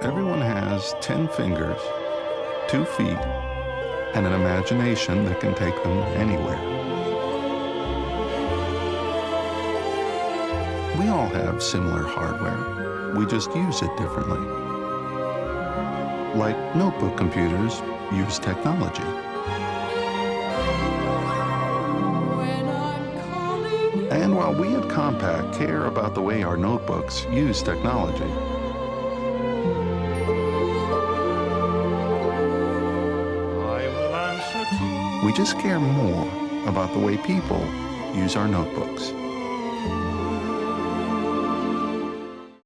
Everyone has 10 fingers, 2 feet, and an imagination that can take them anywhere. We all have similar hardware. We just use it differently. Like notebook computers use technology. And while we at Compaq care about the way our notebooks use technology, we just care more about the way people use our notebooks.